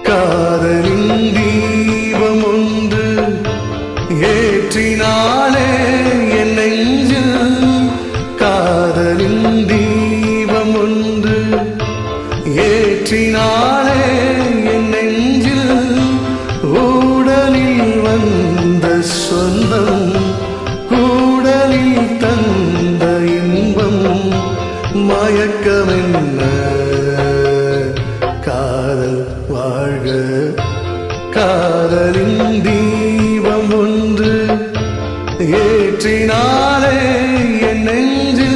காதலின் தீபம் ஒன்று ஏற்றினாலே என் நெஞ்சில் காதலின் தீபம் ஒன்று ஏற்றினாலே என் நெஞ்சில் ஊடலில் வந்த சொந்தம் கூடலில் தந்த இன்பம் மயக்கமென்ன காதல் வாழ்க காதலின் தீபம் ஒன்று ஏற்றினாலே என் நெஞ்சில்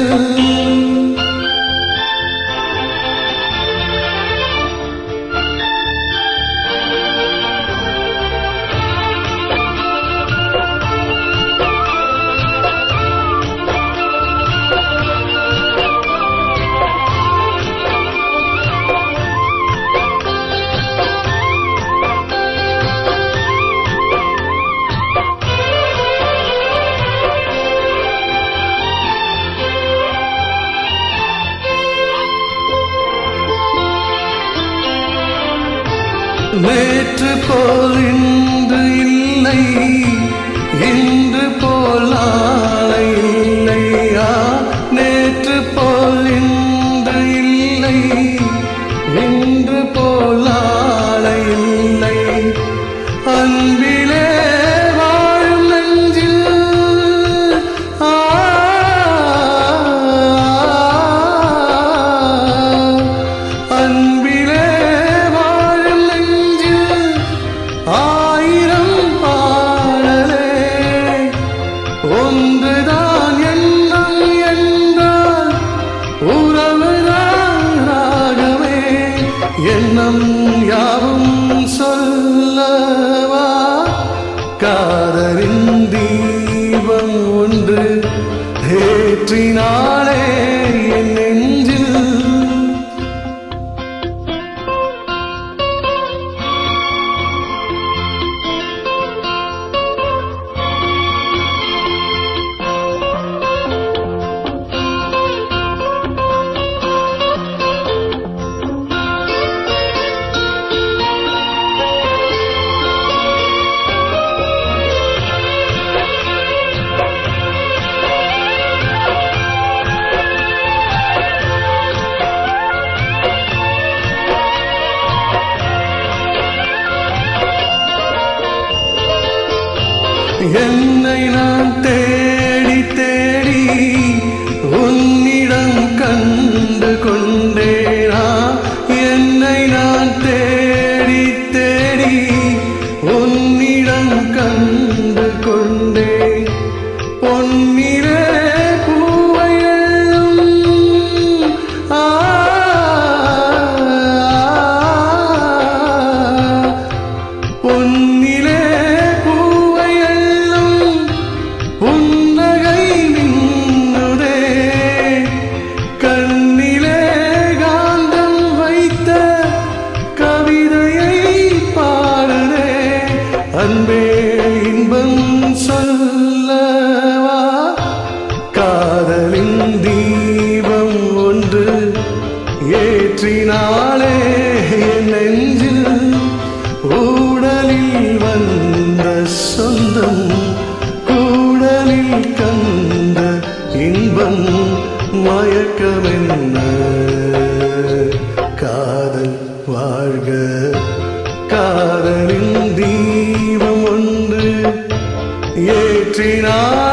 நேற்று போல் இன்று இல்லை இன்று போல் நாளை இல்லையா நேற்று போல் இன்று இல்லை இன்று போல் நாளை இல்லை அன்பிலே வாழும் நெஞ்சில் அன்பிலே ஆயிரம் பாடலே ஒன்றுதான் எண்ணம் என்றால் உறவுதான் ராகமே எண்ணம் யாவும் சொல்லவா காதலின் தீபம் ஒன்று ஏற்றினாலே என் நெஞ்சில் என்னை நான் தேடி தேடி உன்னிடம் கண்டு கொண்டேனா என்னை நான் தேடி தேடி உன்னிடம் கண்டு கொண்டேன் பொன்னிலே பூவையும் பொன்னிலே புன்னகை மின்னுதே கண்ணிலே காந்தம் வைத்த கவிதையை பாடுதே அன்பே இன்பம் சொல்லவா காதலின் தீபம் ஒன்று ஏற்றினாலே என் நெஞ்சில் ஊடலில் வந்த சொந்தம் கந்த இன்பம் மயக்கமென்ன காதல் வாழ்க காதலின் தீபம் ஒன்று ஏற்றினார்